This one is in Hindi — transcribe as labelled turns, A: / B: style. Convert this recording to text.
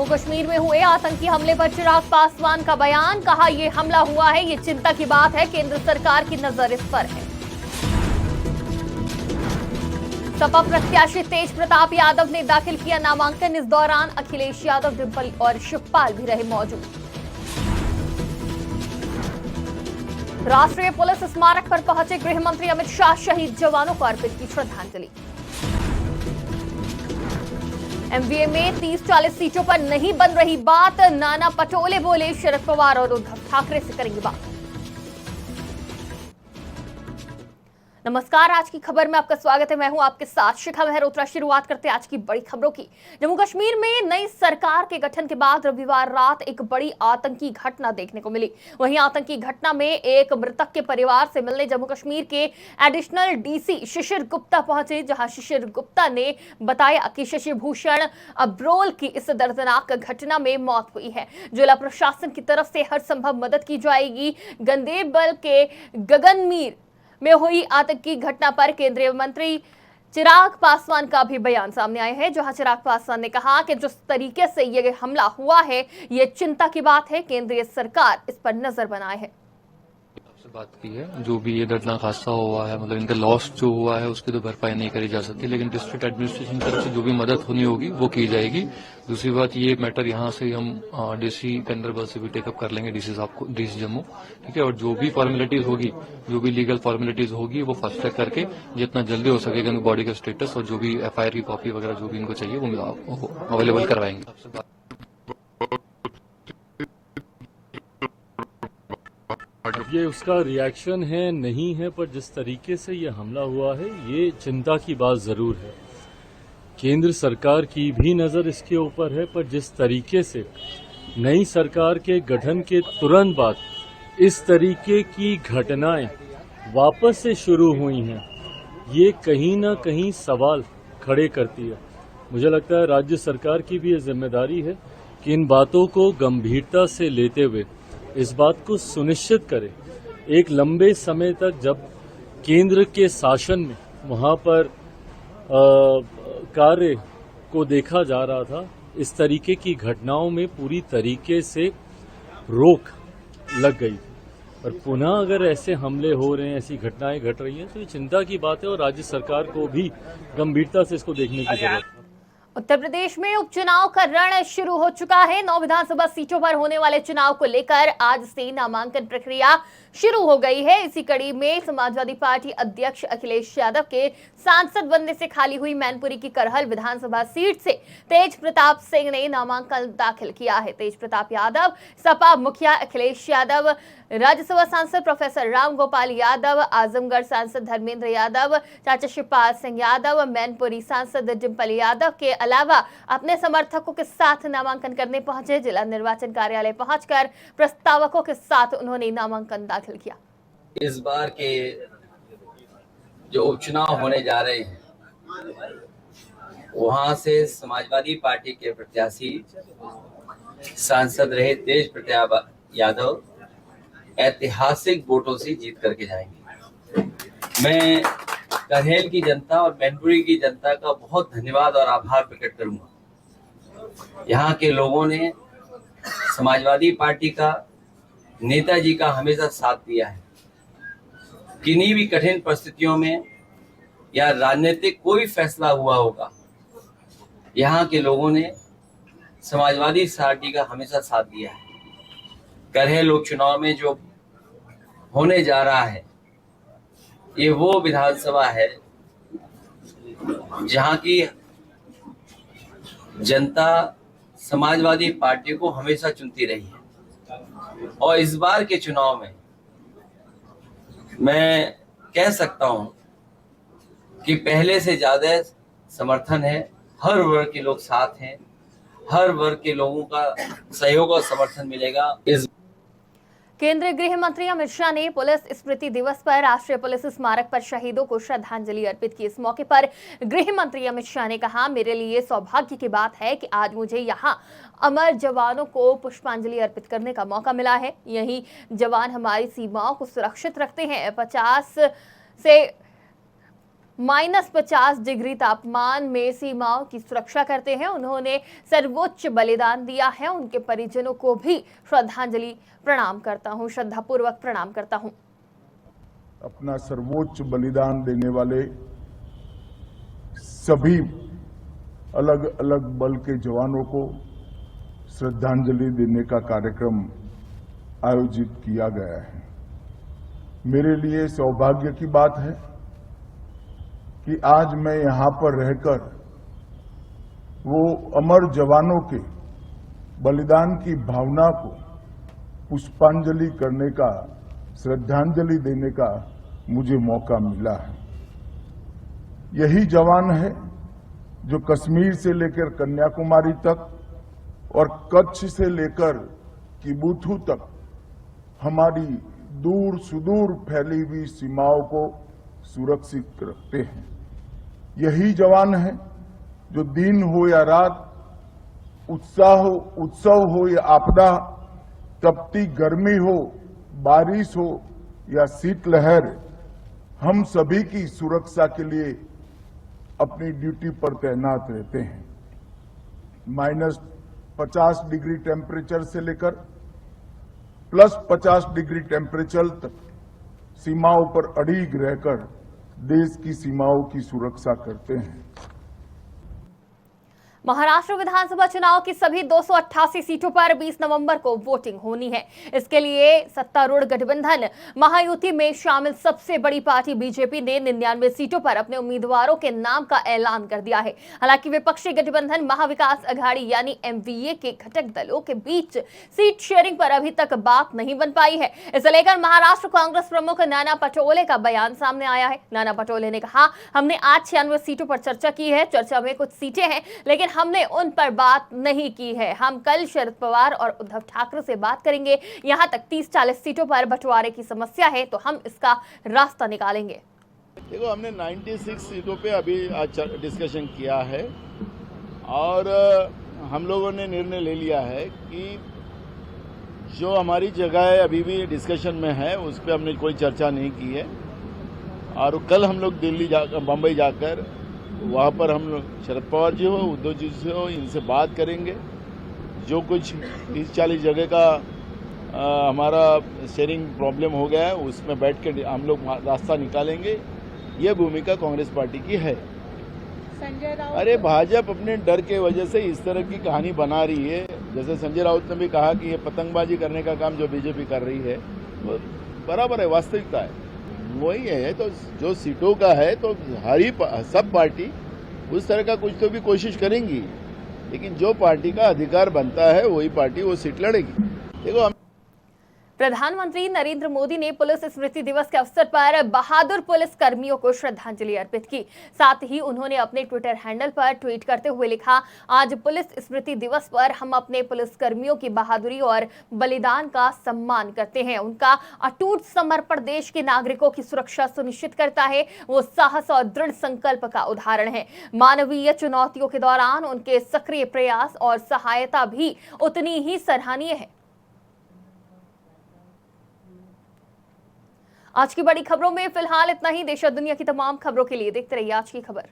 A: जम्मू कश्मीर में हुए आतंकी हमले पर चिराग पासवान का बयान, कहा यह हमला हुआ है, ये चिंता की बात है, केंद्र सरकार की नजर इस पर है। सपा प्रत्याशी तेज प्रताप यादव ने दाखिल किया नामांकन। इस दौरान अखिलेश यादव, डिंपल और शिवपाल भी रहे मौजूद। राष्ट्रीय पुलिस स्मारक पर पहुंचे गृह मंत्री अमित शाह, शहीद जवानों को अर्पित की श्रद्धांजलि। एमवीए में 30-40 सीटों पर नहीं बन रही बात, नाना पटोले बोले शरद पवार और उद्धव ठाकरे से करेंगे बात। नमस्कार, आज की खबर में आपका स्वागत है। मैं हूं आपके साथ शिखा मेहरोत्रा। शुरुआत करते हैं आज की बड़ी खबरों की। जम्मू कश्मीर में नई सरकार के गठन के बाद रविवार रात एक बड़ी आतंकी घटना देखने को मिली। वहीं आतंकी घटना में एक मृतक के परिवार से मिलने जम्मू कश्मीर के एडिशनल डीसी शिशिर गुप्ता पहुंचे, जहां शिशिर गुप्ता ने बताया कि शशि भूषण अब्रोल की इस दर्दनाक घटना में मौत हुई है। जिला प्रशासन की तरफ से हर संभव मदद की जाएगी। गंदेरबल के गगनमीर में हुई आतंकी घटना पर केंद्रीय मंत्री चिराग पासवान का भी बयान सामने आया है, जहां चिराग पासवान ने कहा कि जिस तरीके से ये हमला हुआ है, ये चिंता की बात है, केंद्रीय सरकार इस पर नजर बनाए है।
B: बात की है, जो भी ये दर्दनाक हादसा हुआ है, मतलब इनका लॉस जो हुआ है उसकी तो भरपाई नहीं करी जा सकती, लेकिन डिस्ट्रिक्ट एडमिनिस्ट्रेशन की तरफ से जो भी मदद होनी होगी वो की जाएगी। दूसरी बात, ये मैटर यहाँ से हम डीसी गंदेरबल से भी टेकअप कर लेंगे, डीसी साहब को, डीसी जम्मू, ठीक है। और जो भी फॉर्मेलिटीज होगी, जो भी लीगल फॉर्मेलिटीज होगी, वो फास्ट ट्रैक करके जितना जल्दी हो सकेगा उनकी बॉडी का स्टेटस और जो भी एफआईआर की कॉपी वगैरह जो भी इनको चाहिए वो अवेलेबल करवाएंगे।
C: ये उसका रिएक्शन है नहीं है, पर जिस तरीके से ये हमला हुआ है, ये चिंता की बात जरूर है। केंद्र सरकार की भी नजर इसके ऊपर है, पर जिस तरीके से नई सरकार के गठन के तुरंत बाद इस तरीके की घटनाएं वापस से शुरू हुई हैं, ये कहीं ना कहीं सवाल खड़े करती है। मुझे लगता है राज्य सरकार की भी ये जिम्मेदारी है कि इन बातों को गंभीरता से लेते हुए इस बात को सुनिश्चित करे। एक लंबे समय तक जब केंद्र के शासन में वहां पर कार्य को देखा जा रहा था, इस तरीके की घटनाओं में पूरी तरीके से रोक लग गई। और पुनः अगर ऐसे हमले हो रहे हैं, ऐसी घटनाएं घट रही हैं, तो ये चिंता की बात है और राज्य सरकार को भी गंभीरता से इसको देखने की जरूरत है।
A: उत्तर प्रदेश में उपचुनाव का रण शुरू हो चुका है। 9 विधानसभा सीटों पर होने वाले चुनाव को लेकर आज से नामांकन प्रक्रिया शुरू हो गई है। इसी कड़ी में समाजवादी पार्टी अध्यक्ष अखिलेश यादव के सांसद बनने से खाली हुई मैनपुरी की करहल विधानसभा सीट से तेज प्रताप सिंह ने नामांकन दाखिल किया है। तेज प्रताप यादव, सपा मुखिया अखिलेश यादव, राज्यसभा सांसद प्रोफेसर राम गोपाल यादव, आजमगढ़ सांसद धर्मेंद्र यादव, चाचा शिवपाल सिंह यादव, मैनपुरी सांसद डिंपल यादव के अलावा अपने समर्थकों के साथ नामांकन करने पहुंचे। जिला निर्वाचन कार्यालय पहुंचकर प्रस्तावकों के साथ उन्होंने नामांकन दाखिल किया।
D: इस बार के जो उपचुनाव होने जा रहे हैं, वहां से समाजवादी पार्टी के प्रत्याशी सांसद रहे तेज प्रताप यादव ऐतिहासिक वोटों से जीत करके जाएंगे। मैं करहेल की जनता और मैनपुरी की जनता का बहुत धन्यवाद और आभार प्रकट करूंगा। यहाँ के लोगों ने समाजवादी पार्टी का, नेताजी का हमेशा साथ दिया है। किन्हीं भी कठिन परिस्थितियों में या राजनीतिक कोई फैसला हुआ होगा, यहाँ के लोगों ने समाजवादी पार्टी का हमेशा साथ दिया है। करहेल उपचुनाव में जो होने जा रहा है, ये वो विधानसभा है जहां की जनता समाजवादी पार्टी को हमेशा चुनती रही है। और इस बार के चुनाव में मैं कह सकता हूं कि पहले से ज्यादा समर्थन है। हर वर्ग के लोग साथ हैं, हर वर्ग के लोगों का सहयोग और समर्थन मिलेगा। इस
A: केंद्रीय गृह मंत्री अमित शाह ने पुलिस स्मृति दिवस पर राष्ट्रीय पुलिस स्मारक पर शहीदों को श्रद्धांजलि अर्पित की। इस मौके पर गृह मंत्री अमित शाह ने कहा, मेरे लिए सौभाग्य की बात है कि आज मुझे यहां अमर जवानों को पुष्पांजलि अर्पित करने का मौका मिला है। यही जवान हमारी सीमाओं को सुरक्षित रखते हैं। 50 से -50 डिग्री तापमान में सीमाओं की सुरक्षा करते हैं। उन्होंने सर्वोच्च बलिदान दिया है। उनके परिजनों को भी श्रद्धांजलि श्रद्धापूर्वक प्रणाम करता हूं।
E: अपना सर्वोच्च बलिदान देने वाले सभी अलग अलग बल के जवानों को श्रद्धांजलि देने का कार्यक्रम आयोजित किया गया है। मेरे लिए सौभाग्य की बात है कि आज मैं यहां पर रहकर वो अमर जवानों के बलिदान की भावना को पुष्पांजलि करने का, श्रद्धांजलि देने का मुझे मौका मिला है। यही जवान है जो कश्मीर से लेकर कन्याकुमारी तक और कच्छ से लेकर किबुथु तक हमारी दूर सुदूर फैली हुई सीमाओं को सुरक्षित रखते हैं। यही जवान है जो दिन हो या रात, उत्सव हो या आपदा, तपती गर्मी हो, बारिश हो या शीतलहर, हम सभी की सुरक्षा के लिए अपनी ड्यूटी पर तैनात रहते हैं। -50 डिग्री टेम्परेचर से लेकर +50 डिग्री टेम्परेचर तक सीमाओं पर अड़िग रहकर देश की सीमाओं की सुरक्षा करते हैं।
A: महाराष्ट्र विधानसभा चुनाव की सभी 288 सीटों पर 20 नवंबर को वोटिंग होनी है। इसके लिए सत्तारूढ़ गठबंधन महायुति में शामिल सबसे बड़ी पार्टी बीजेपी ने 99 सीटों पर अपने उम्मीदवारों के नाम का ऐलान कर दिया है। हालांकि विपक्षी गठबंधन महाविकास अघाड़ी यानी एमवीए के घटक दलों के बीच सीट शेयरिंग पर अभी तक बात नहीं बन पाई है। इसे लेकर महाराष्ट्र कांग्रेस प्रमुख नाना पटोले का बयान सामने आया है। नाना पटोले ने कहा, हमने आज 96 सीटों पर चर्चा की है। चर्चा में कुछ सीटें हैं, लेकिन हमने उन पर बात नहीं की है। हम कल शरद पवार और उद्धव ठाकरे से बात करेंगे। यहां तक 30-40 सीटों पर बंटवारे की समस्या है, तो हम इसका रास्ता निकालेंगे।
F: देखो, हमने 96 सीटों पे अभी आज डिस्कशन किया है और हम लोगों ने निर्णय ले लिया है कि जो हमारी जगह अभी भी डिस्कशन में है उस पर हमने कोई चर्चा नहीं की है। और कल हम लोग दिल्ली जाकर, बम्बई जाकर वहाँ पर हम लोग शरद पवार जी हो, उद्धव जी से हो, इनसे बात करेंगे। जो कुछ 30-40 जगह का हमारा शेयरिंग प्रॉब्लम हो गया है उसमें बैठ के हम लोग रास्ता निकालेंगे। ये भूमिका कांग्रेस पार्टी की है।
G: संजय राउत,
F: अरे भाजपा अपने डर के वजह से इस तरह की कहानी बना रही है। जैसे संजय राउत ने भी कहा कि ये पतंगबाजी करने का काम जो बीजेपी कर रही है वो बराबर है, वास्तविकता है, वही है। तो जो सीटों का है तो सब पार्टी उस तरह का कुछ तो भी कोशिश करेंगी, लेकिन जो पार्टी का अधिकार बनता है वही पार्टी वो सीट लड़ेगी। देखो,
A: प्रधानमंत्री नरेंद्र मोदी ने पुलिस स्मृति दिवस के अवसर पर बहादुर पुलिस कर्मियों को श्रद्धांजलि अर्पित की। साथ ही उन्होंने अपने ट्विटर हैंडल पर ट्वीट करते हुए लिखा, आज पुलिस स्मृति दिवस पर हम अपने पुलिस कर्मियों की बहादुरी और बलिदान का सम्मान करते हैं। उनका अटूट समर्पण देश के नागरिकों की सुरक्षा सुनिश्चित करता है। वो साहस और दृढ़ संकल्प का उदाहरण है। मानवीय चुनौतियों के दौरान उनके सक्रिय प्रयास और सहायता भी उतनी ही सराहनीय है। आज की बड़ी खबरों में फिलहाल इतना ही। देश और दुनिया की तमाम खबरों के लिए देखते रहिए आज की खबर।